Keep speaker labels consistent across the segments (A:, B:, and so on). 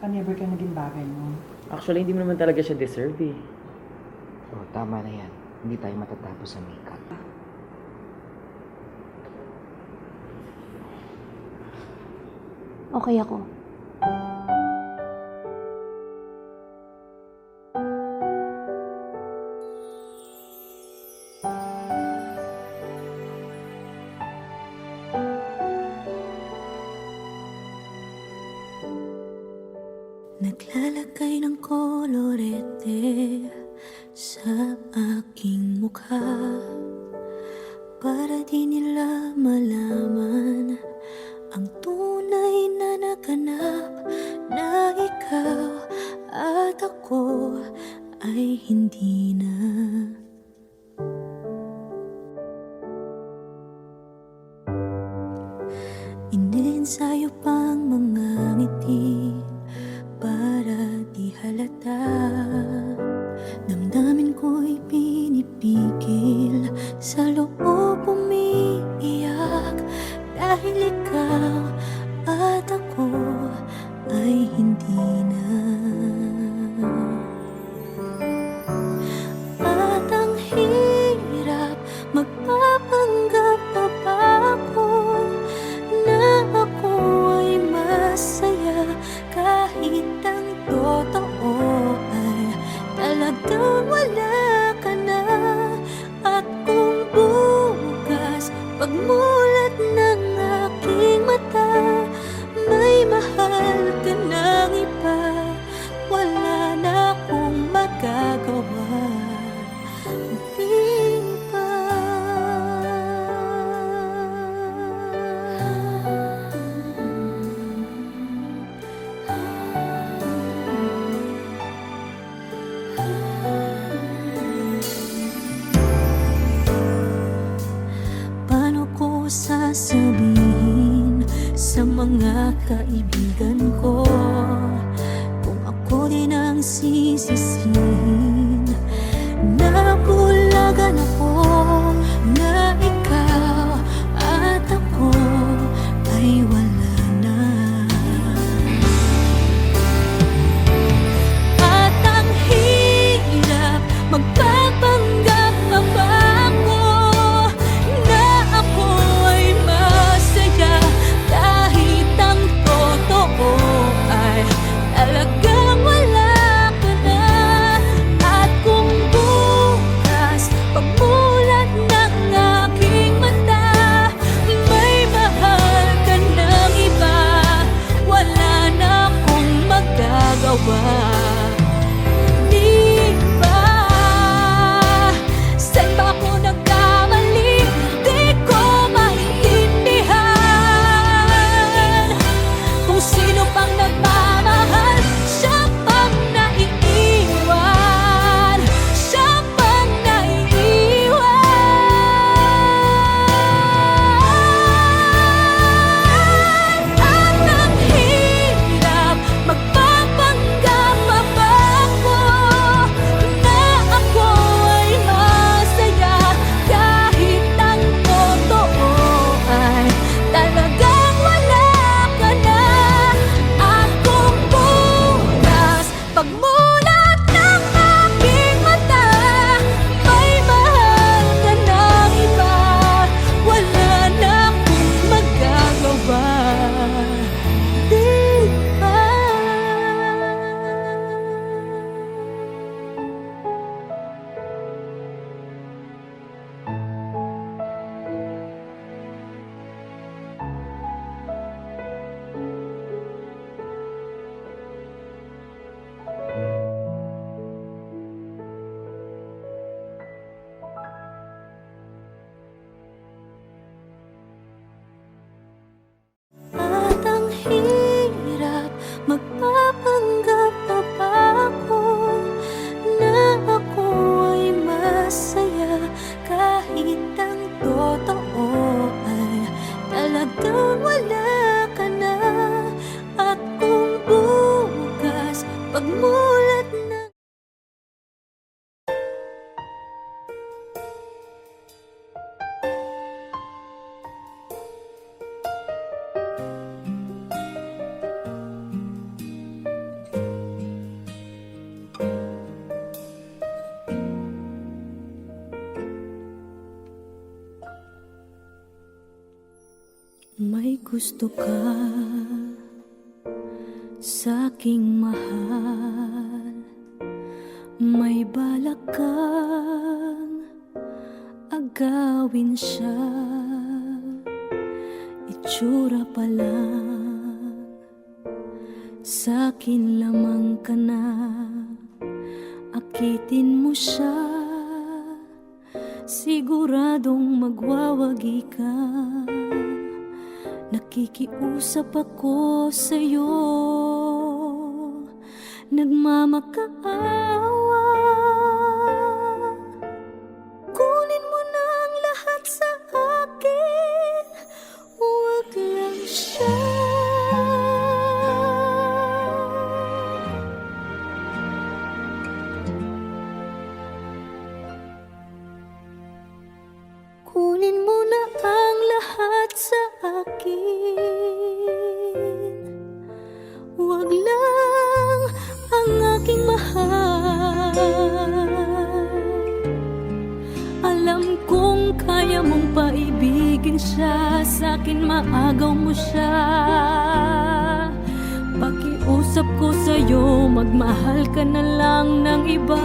A: Baka never ka naging bagay mo.
B: Actually, hindi mo naman talaga siya deserve eh.
C: Oh, tama na yan. Hindi tayo matatapos sa makeup.
D: Okay ako.
E: Naglalagay ng kolorete sa aking mukha para di nila malaman ang tunay na naganap, na ikaw at ako ay hindi na. Iniensayo pang mga ngiti para di halata. Damdamin ko'y pinipigil, sa loob umiiyak, dahil ikaw at ako ay hindi na. At ang hirap, magpapanggap pa ba ako na ako ay masaya, kahit ang totoo ay talagang wala ka na. At kung bukas pagmulat ng aking mata, may mahal ka ng iba, wala na akong magagawa. Di ba? Paano ko sasabihin sa mga kaibigan ko kung ako din ang sisisihin? Nabulagan ako na ikaw at ako ay wala na. At ang hirap, magpapanggap pa ba ako na ako ay masaya, kahit ang totoo ay talagang wala ka na. At kung bukas pagmulat ng aking mata, may mahal ka ng iba, wala na akong magagawa. Di ba? Saan ba ako nagkamali? Di ko maintindihan. Kung sino pang nagmamahal, siya pang naiiwan, siya pang naiiwan. At ang hirap, magpapanggap pa ba ako na ako ay masaya, kahit ang totoo ay talagang wala ka na. At kung bukas pagmulat ng aking mata, may mahal ka ng iba, wala na akong magagawa. Di ba? At ang hirap, magpapanggap pa ba ako na ako ay masaya, kahit ang totoo ay talagang wala ka na. At kung bukas pagmulat ng gusto ka sa'king mahal, may balak kang agawin siya. Itsura pa lang, sa'kin lamang ka na. Akitin mo siya, siguradong magwawagi ka. Nakikiusap ako sa'yo, nagmamakaawa. Kunin mo na ang lahat sa akin, huwag lang siya. Kunin mo na ang lahat sa akin, huwag lang ang aking mahal. Alam kong kaya mong paibigin siya, sa'kin maagaw mo siya. Pakiusap ko sa'yo, magmahal ka na lang ng iba.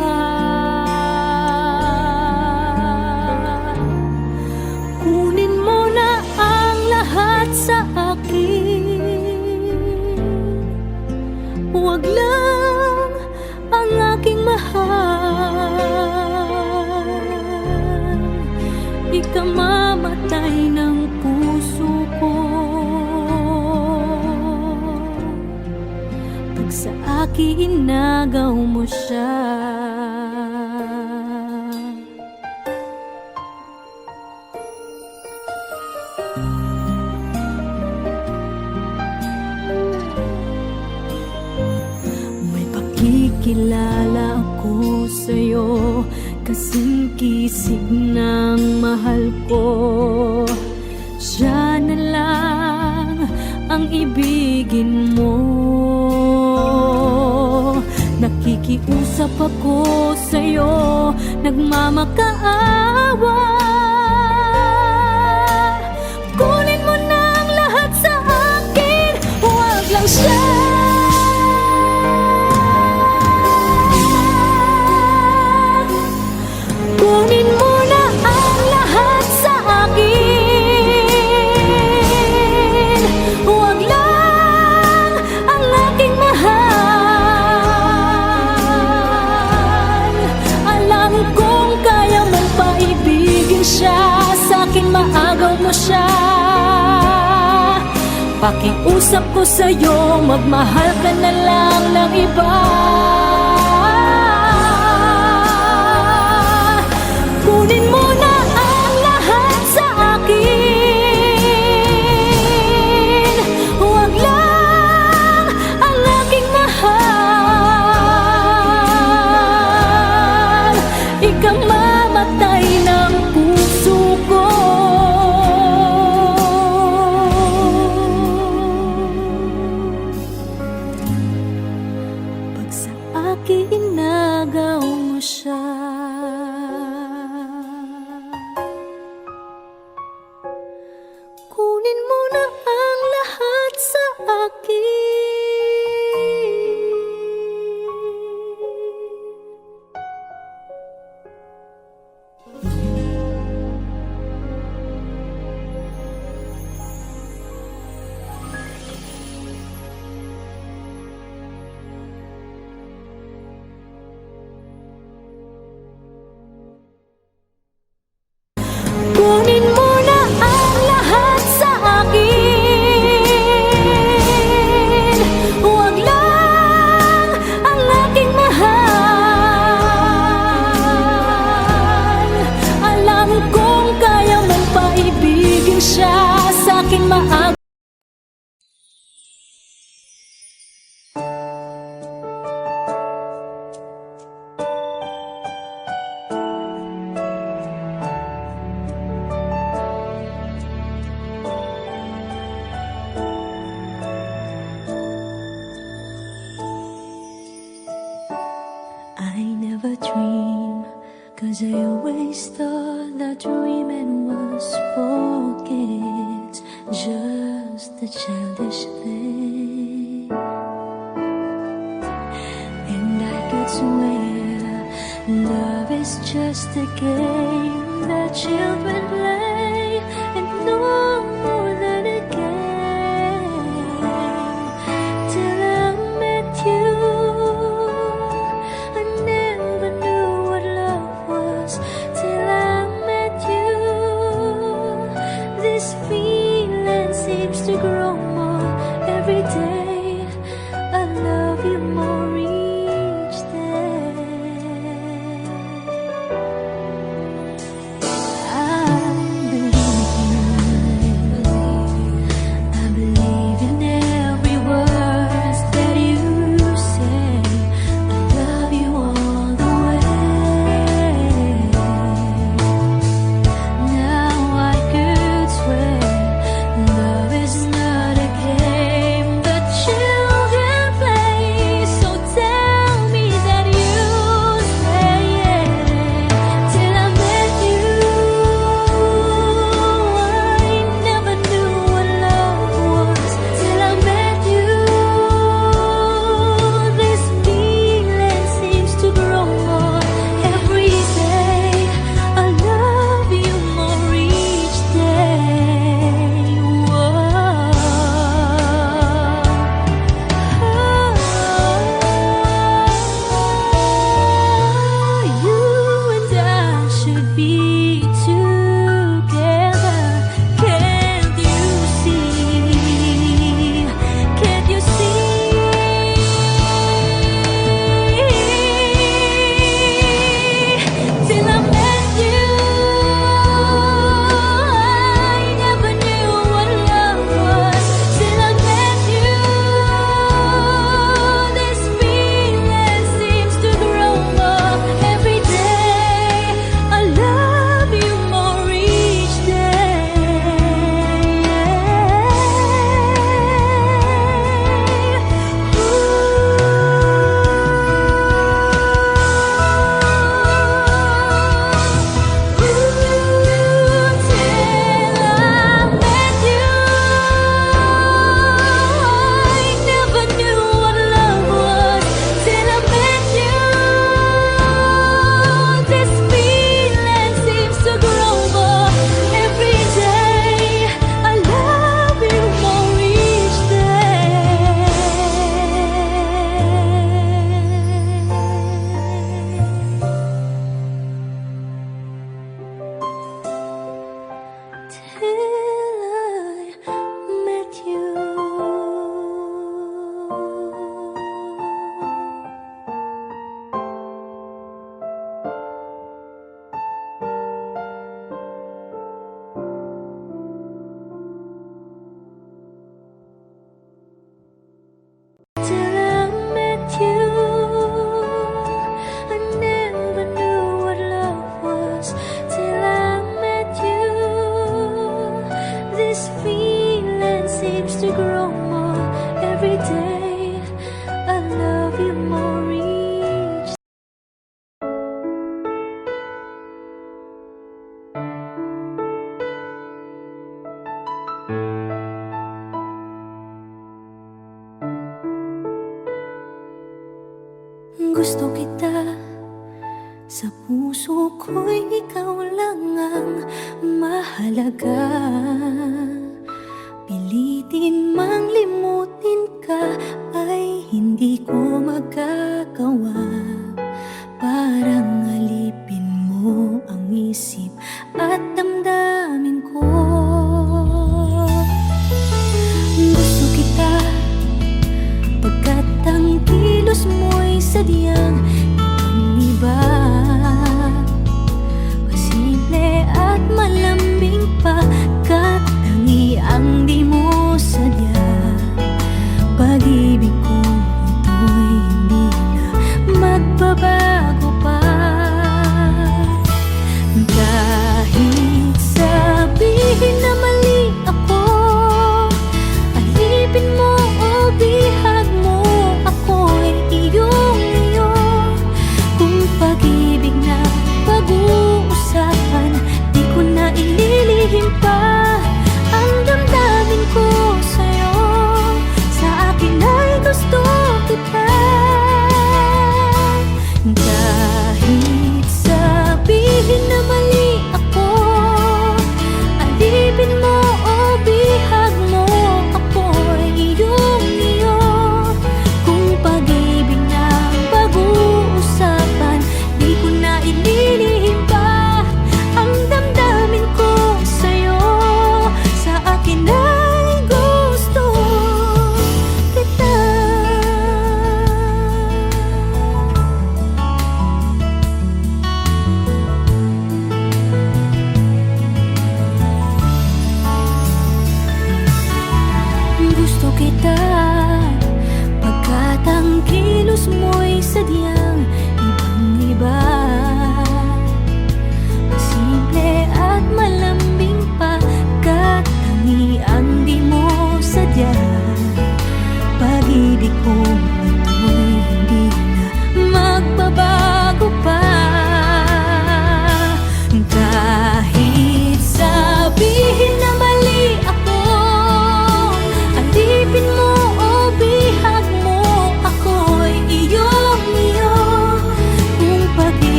E: Kunin mo na ang lahat sa akin, huwag lang ang aking mahal. Ikamamatay ng puso ko pag sa akin inagaw mo siya. Kilala ako sa'yo, kasing kisig ng mahal ko. Siya na lang ang ibigin mo. Nakikiusap ako sa'yo, nagmamakaawa. Kunin mo na ang lahat sa akin, huwag lang siya. Kunin mo na ang lahat sa akin, huwag lang ang aking mahal. Alam kong kaya mong paibigin siya, sa'kin maagaw mo siya. Pakiusap ko sa'yo, magmahal ka na lang ng iba. Kunin mo na ang lahat sa akin, huwag lang ang aking mahal. Ikamamatay ng puso ko pag sa akin inagaw mo siya. Kunin mo na ang lahat sa akin. Kunin mo na ang lahat sa akin, huwag lang ang aking mahal. Alam kong kaya mong paibigin siya, sa'kin maagaw. I never dream, 'cause I always thought that dreaming was for kids. Just a childish thing, and I could swear love is just a game that children play, and no more than a game. Till I met you, I never knew what love was. Till I met you, this feeling seems to grow more every day. I love you more each day. I believe in every word that you say. I love you all the way. Now I could swear love is not a game that children play. So tell me that you stay. Till I met you, I never knew what love was. Till I met you, this feeling seems to grow more every day. I love you more each day. You and I should be together. Can't you see? Can't you see? Till I met you, I never knew what love was. Till I met you, this feeling seems to grow more every day. I love you more each Till I met you, I never knew what love was. Till I met you, this feeling seems to grow more every day. I love you more each. Gusto kita, sa puso ko'y ikaw lang ang mahalaga. Pilitin mang limutin ka ay hindi ko magagawa. Parang alipin mo ang isip at damdamin ko. Gusto kita pagkat ang kilos mo'y sadyang ibang-iba. Masimple at malambing pagkat tangi ang di mo sadya. Pag-ibig ko ito'y hindi na magbabago pa. Kahit sabihin na mali ako, alipin mo o bihag mo, ako'y iyong-iyo. Kung pag-ibig na pag-uusapan, di ko na ililihim pa.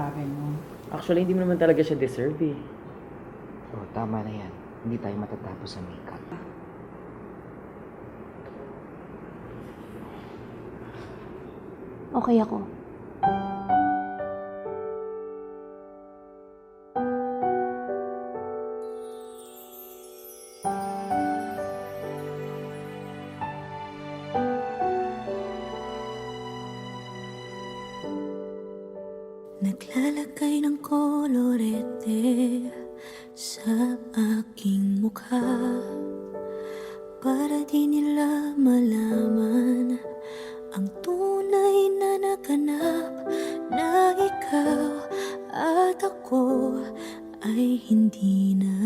A: lalaki mo.
B: Actually, hindi mo naman talaga siya deserve eh.
C: Oh, tama na yan. Hindi tayo matatapos sa makeup.
E: Okay ako. Naglalagay ng kolorete sa aking mukha para di nila malaman ang tunay na naganap, na ikaw at ako ay hindi na.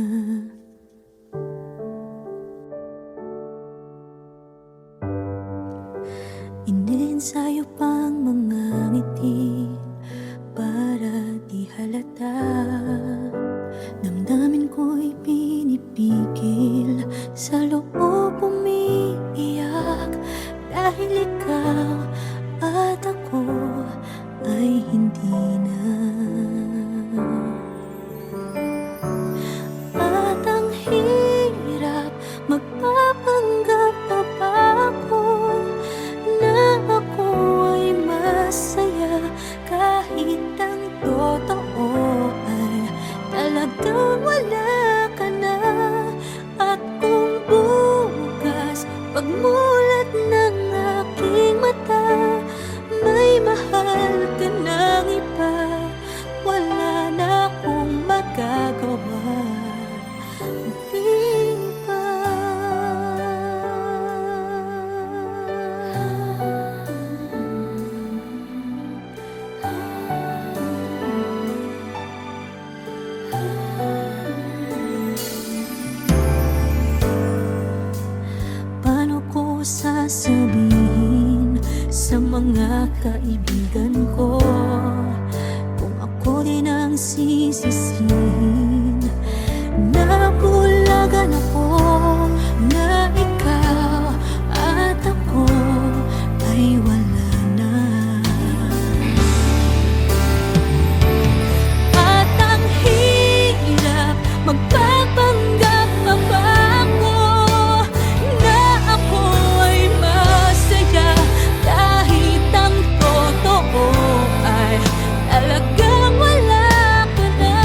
E: Inensayo pang mga ngiti para di halata. Damdamin ko'y pinipigil, sa loob umiiyak, dahil ikaw at ako ay hindi na. At ang hirap, magpapanggap pa ba ako na ako ay masaya, kahit ang totoo ay talagang wala ka na. At kung bukas pagmulat ng aking mata, may mahal ka ng iba, wala na akong magagawa. Di ba? Paano ko sasabihin sa mga kaibigan ko kung ako din ang sisisihin? Nabulagan ako na ikaw at ako ay wala na. At ang hirap, magpapanggap pa ba ako na ako ay masaya, kahit ang totoo ay talagang wala ka na.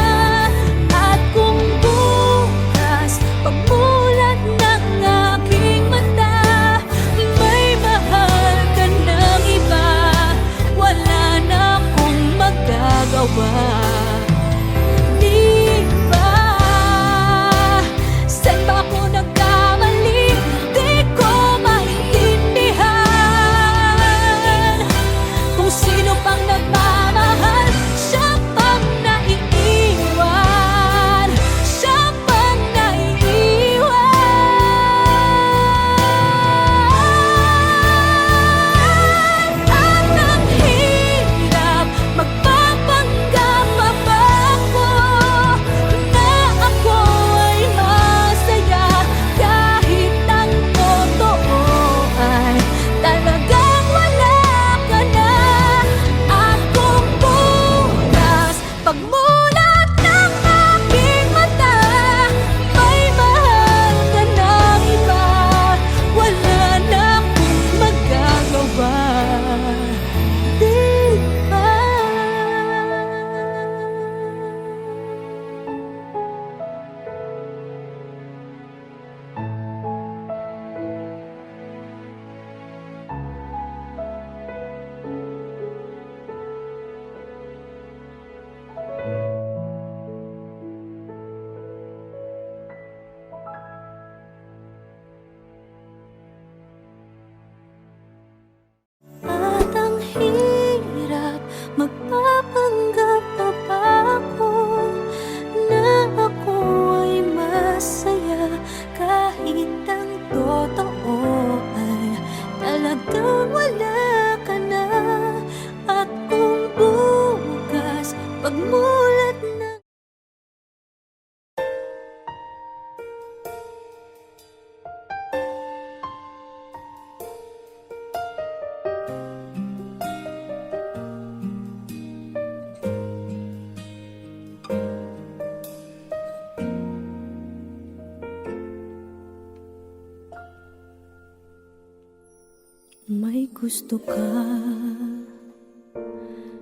E: May gusto ka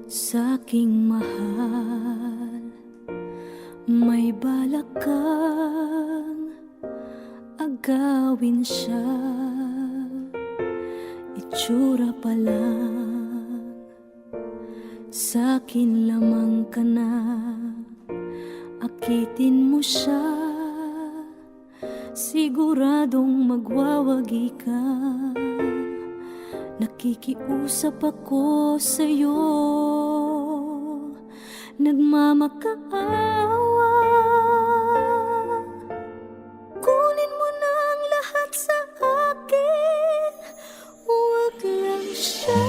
E: sa'king mahal, may balak kang agawin siya. Itsura pa lang, sa'kin lamang ka na. Akitin mo siya, siguradong magwawagi ka. Nakikiusap ako sa'yo, nagmamakaawa. Kunin mo na ang lahat sa akin, huwag lang siya.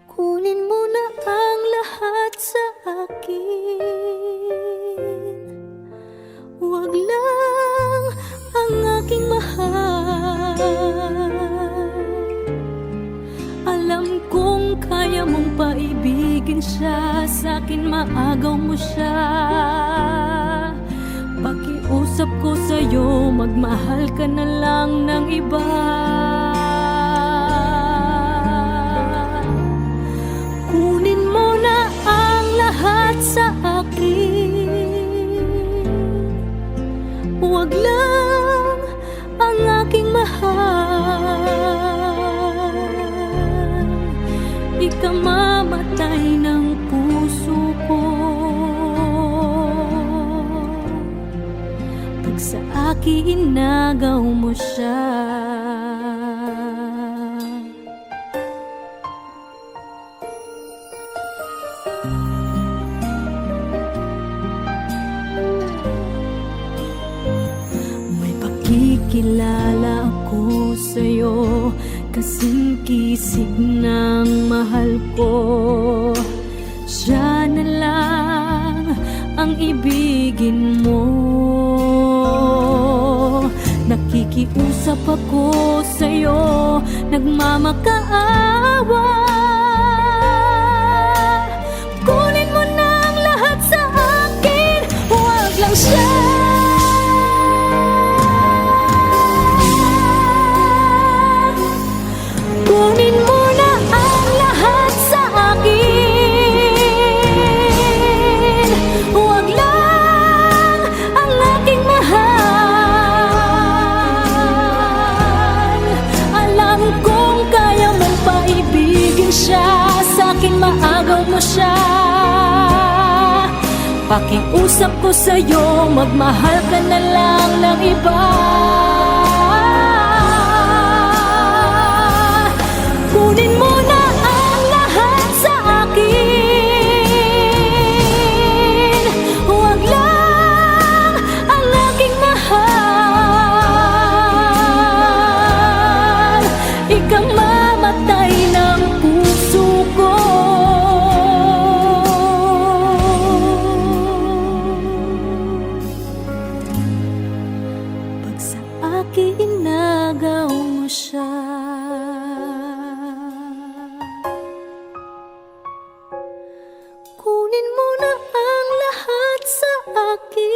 E: Kunin mo na ang lahat sa akin, huwag lang ang aking mahal. Alam kong kaya mong paibigin siya, sa'kin maagaw mo siya. Pakiusap ko sa'yo, magmahal ka na lang ng iba. Kunin mo na ang lahat sa akin, huwag lang ang aking mahal. Ikamamatay ng puso ko pag sa akin inagaw mo siya. May pakikilala ako sa'yo, kasing kisig ng mahal ko. Siya na lang ang ibigin mo. Nakikiusap ako sa'yo, nagmamakaawa. Kunin mo na ang lahat sa akin, huwag lang siya. Kunin mo na ang lahat sa akin, huwag lang ang aking mahal. Alam kong kaya mong paibigin siya, sa'kin maagaw mo siya. Pakiusap ko sa'yo, magmahal ka na lang ng iba. Kunin mo na ang lahat sa akin, huwag lang ang aking mahal. Ikamamatay ng puso ko pag sa akin inagaw mo siya. Kunin mo na ang lahat sa akin.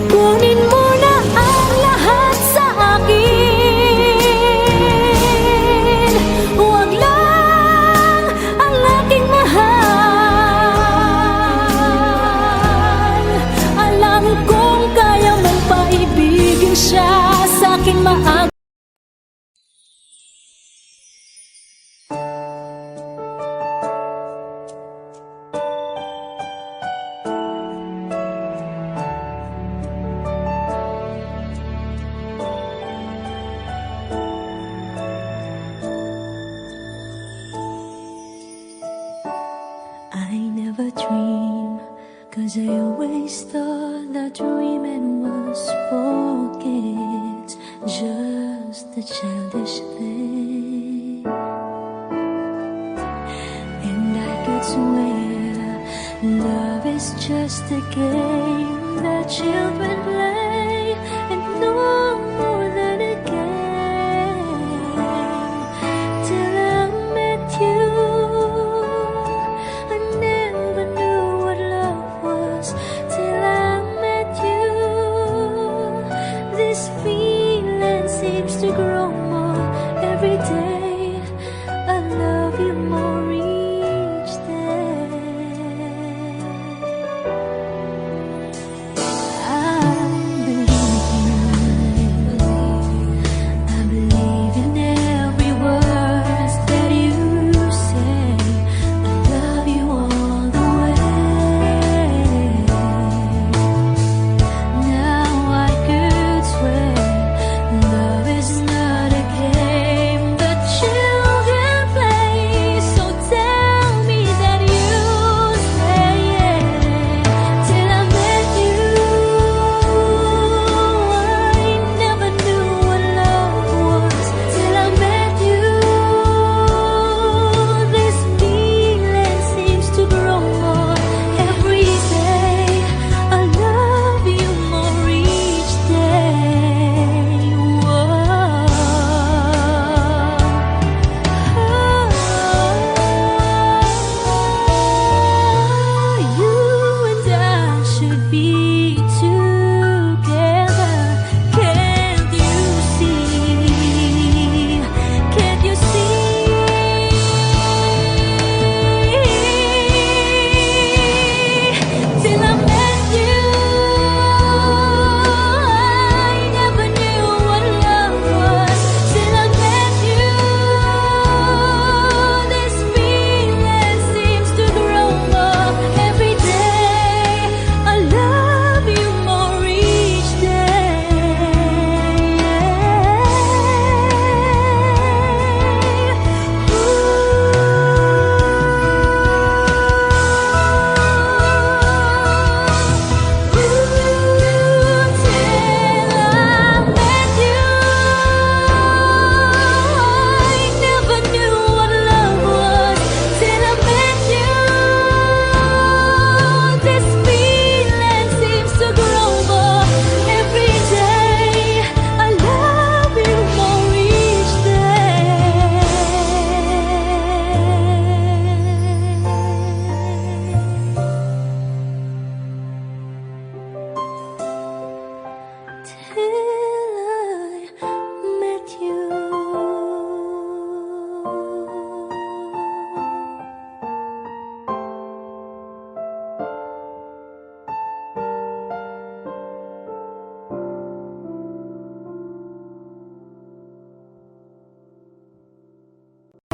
E: Kunin mo na ang lahat sa akin, a childish thing, and I could swear love is just a game that children play, and no more than a game. Till I met you, I never knew what love was. Till I met you, this feeling seems to grow more every day. I love you more each day. I believe in every word that you say. I love you all the way. Now I could swear love is not a game that children play. So tell me that you stay. Till I met you, I never knew what love was. Till I met you, this feeling seems to grow more every day. I love you more each day. You and I should be together. Can't you see? Can't you see? Till I met you, I never knew what love was. Till I met you, this feeling seems to grow more every day. I love you more each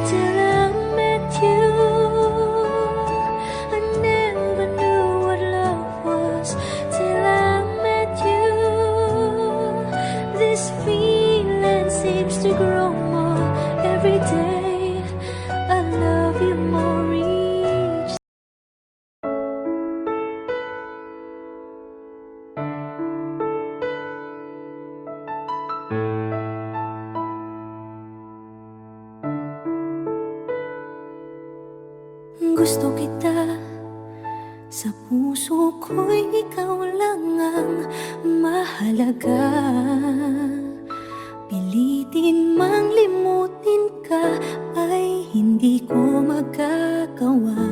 E: Till I met you, I never knew what love was. Till I met you, this feeling seems to grow more every day. I love you more each. Gusto kita, sa puso ko'y ikaw lang ang mahalaga. Pilitin mang limutin ka ay hindi ko magagawa.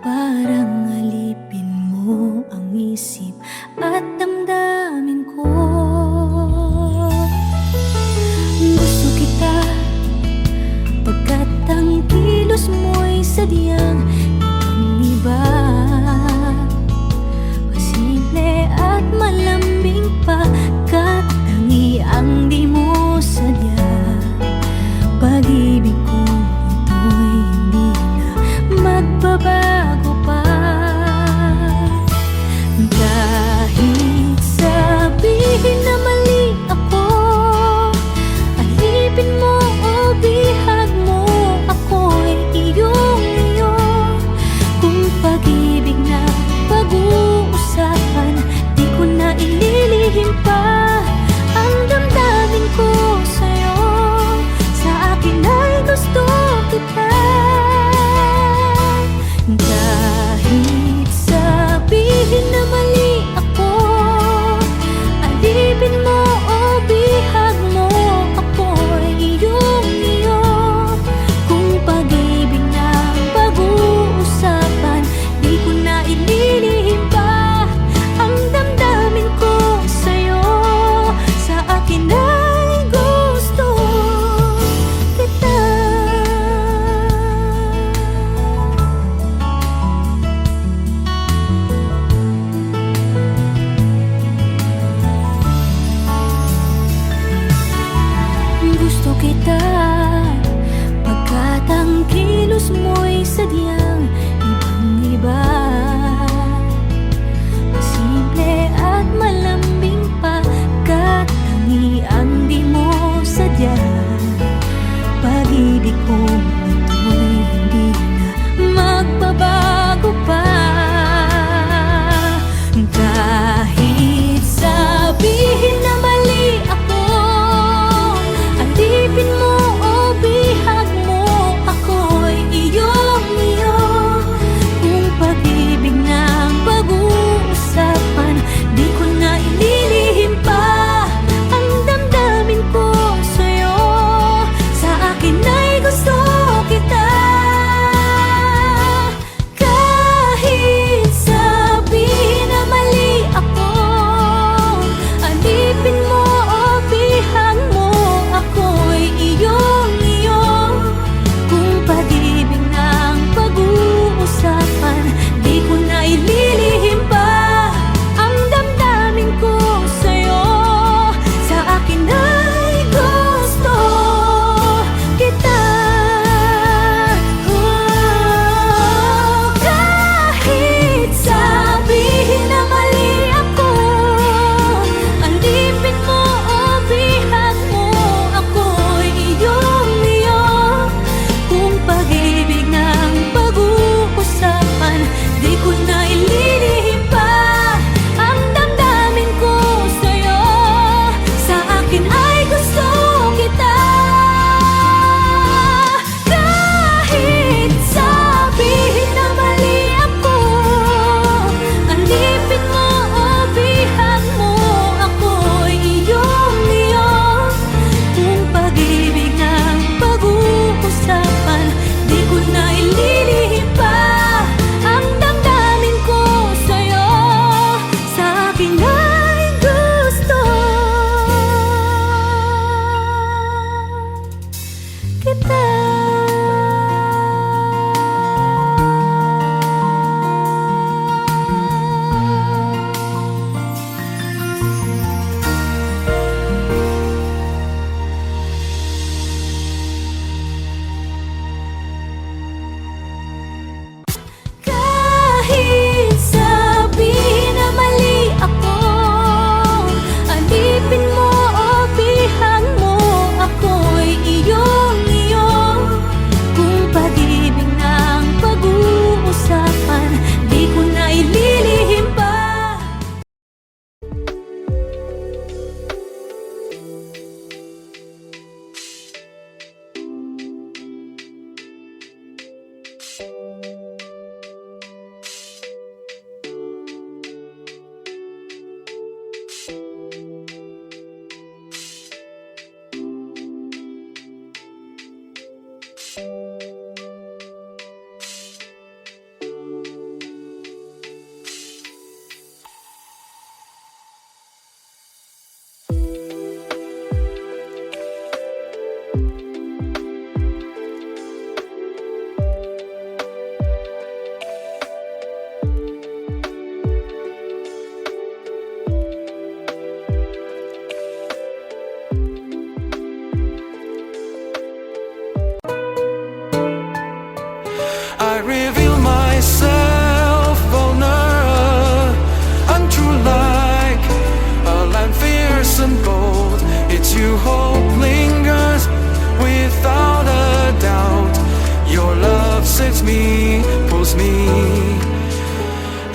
E: Parang alipin mo ang isip at damdamin ko. Gusto kita pagkat ang kilos mo'y sadyang ibang-iba. Pasimple at malambing pagkat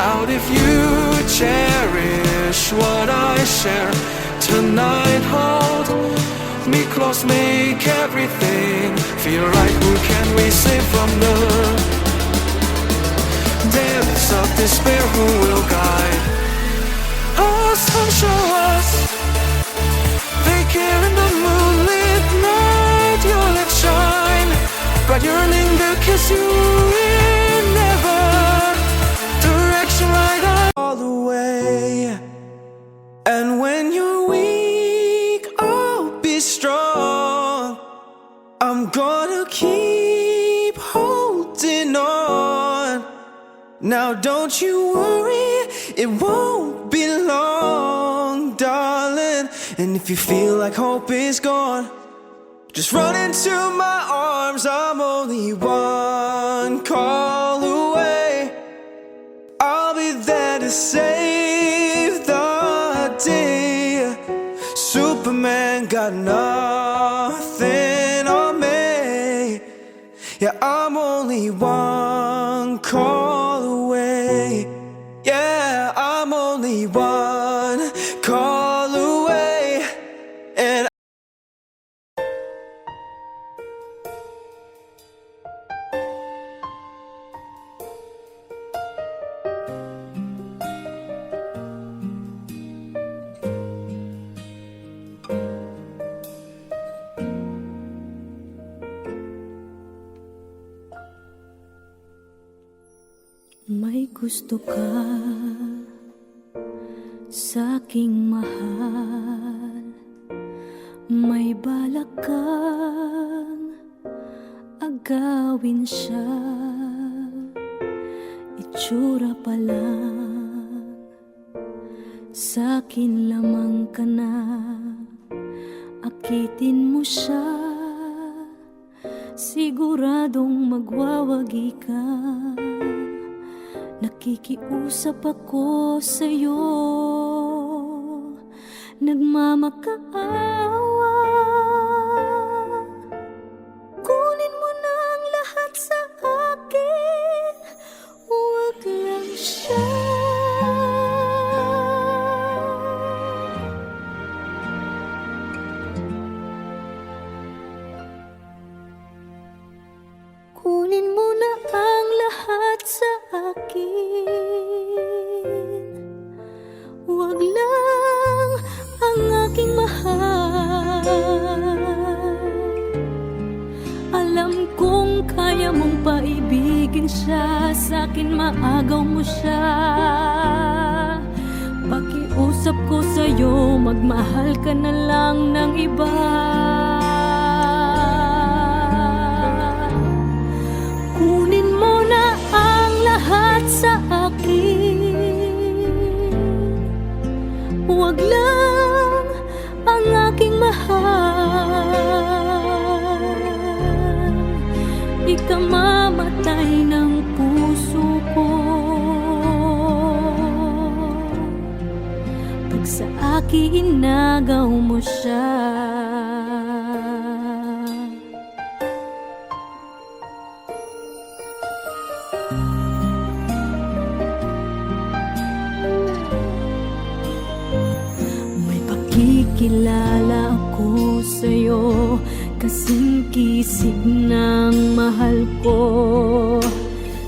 A: out if you cherish what I share. Tonight hold me close, make everything feel right. Who can we save from the depths of despair? Who will guide us and show us they care in the moonlit night? Your lips shine, but yearning because you will never direction right all the way. And when you're weak, I'll be strong. I'm gonna keep holding on. Now don't you worry, it won't be long, darling. And if you feel like hope is gone, just run into my arms. I'm only one call away. I'll be there to save the day. Superman got nothing on me. Yeah, I'm only one call away. Yeah, I'm only one call away. And
E: may gusto ka sa'king mahal, may balak kang agawin siya. Itsura pa lang, sa'kin lamang ka na, akitin mo siya, siguradong magwawagi ka. Nakikiusap ako sa'yo, nagmamakaawa. Kunin mo na ang lahat sa akin, huwag lang siya. Kunin mo na ang lahat sa akin, huwag lang ang aking mahal. Alam kong kaya mong paibigin siya, sa'kin maagaw mo siya. Pakiusap ko sa'yo, magmahal ka na lang ng iba. Kunin mo na ang lahat sa akin, huwag lang ang aking mahal. Di ka mamatay ng puso ko pag sa akin inagaw mo siya. Kilala ako sa'yo, kasing kisig ng mahal ko.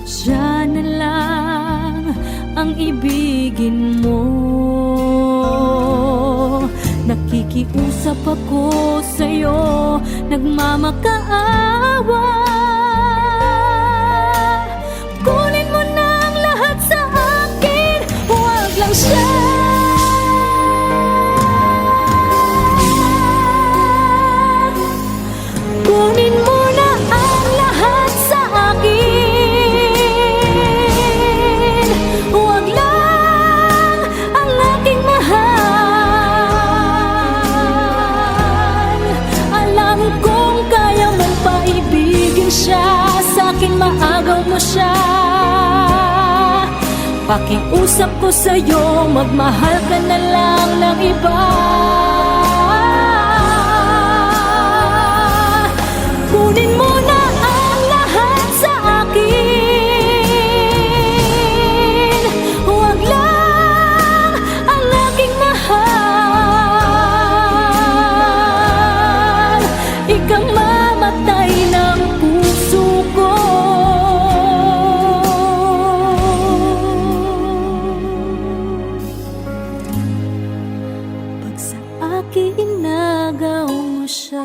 E: Siya na lang ang ibigin mo. Nakikiusap ako sa'yo, nagmamakaawa. Kunin mo na ang lahat sa akin, huwag lang siya. Kunin mo na ang lahat sa akin, huwag lang ang aking mahal. Alam kong kaya mong paibigin siya, sa'kin maagaw mo siya. Pakiusap ko sa'yo, magmahal ka na lang ng iba. Kunin mo na ang lahat sa akin, Bakit inagaw mo siya?